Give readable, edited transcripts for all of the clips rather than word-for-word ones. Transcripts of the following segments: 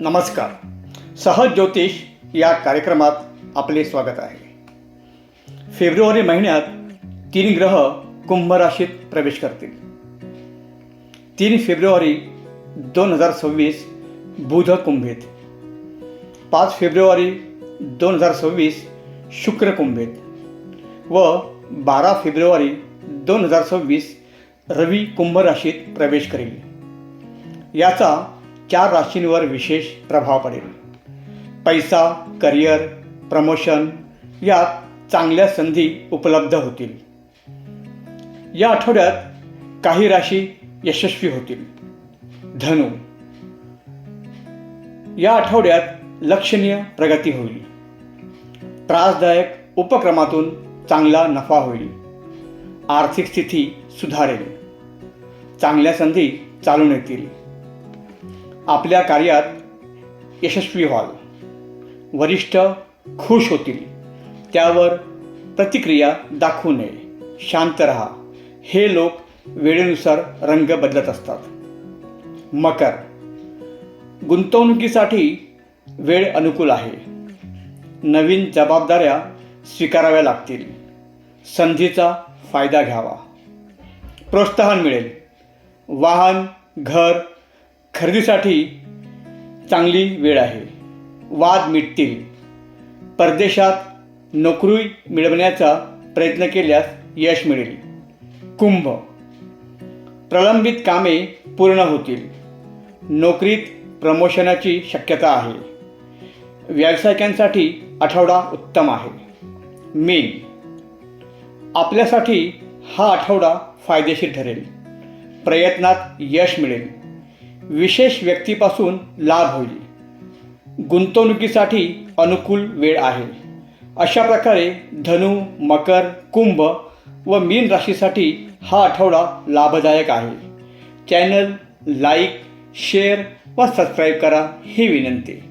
नमस्कार. सहज ज्योतिष या कार्यक्रमात आपले स्वागत आहे. फेब्रुवारी महिन्यात 3 ग्रह कुंभ राशीत प्रवेश करतील. 3 फेब्रुवारी 2026 बुध कुंभेत, 5 फेब्रुवारी 2026 शुक्र कुंभेत व 12 फेब्रुवारी 2026 रवी कुंभ राशीत प्रवेश करेल. याचा 4 राशींवर विशेष प्रभाव पडेल. पैसा, करिअर, प्रमोशन यात चांगल्या संधी उपलब्ध होतील. या आठवड्यात काही राशी यशस्वी होतील. धनु, या आठवड्यात लक्षणीय प्रगती होईल. त्रासदायक उपक्रमातून चांगला नफा होईल. आर्थिक स्थिती सुधारेल. चांगल्या संधी चालून येतील. आपल्या कार्यात यशस्वी व्हाल. वरिष्ठ खुश होतील. त्यावर प्रतिक्रिया दाखवू नये. शांत रहा. हे लोक वेळेनुसार रंग बदलत असतात. मकर, गुंतवणुकीसाठी वेळ अनुकूल आहे. नवीन जबाबदाऱ्या स्वीकाराव्या लागतील. संधीचा फायदा घ्यावा. प्रोत्साहन मिळेल. वाहन, घर खरेदीसाठी चांगली वेळ आहे. वाद मिटतील. परदेशात नोकरी मिळवण्याचा प्रयत्न केल्यास यश मिळेल. कुंभ, प्रलंबित कामे पूर्ण होतील. नोकरीत प्रमोशनाची शक्यता आहे. व्यावसायिकांसाठी आठवडा उत्तम आहे. मीन, आपल्यासाठी हा आठवडा फायदेशीर ठरेल. प्रयत्नात यश मिळेल. विशेष व्यक्तीपासून लाभ होईल. गुंतवणुकीसाठी अनुकूल वेळ आहे. अशा प्रकारे धनु, मकर, कुंभ व मीन राशीसाठी हा आठवडा लाभदायक आहे. चॅनल लाईक, शेअर व सबस्क्राईब करा ही विनंती.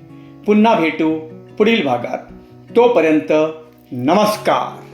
पुन्हा भेटू पुढील भागात. तोपर्यंत नमस्कार.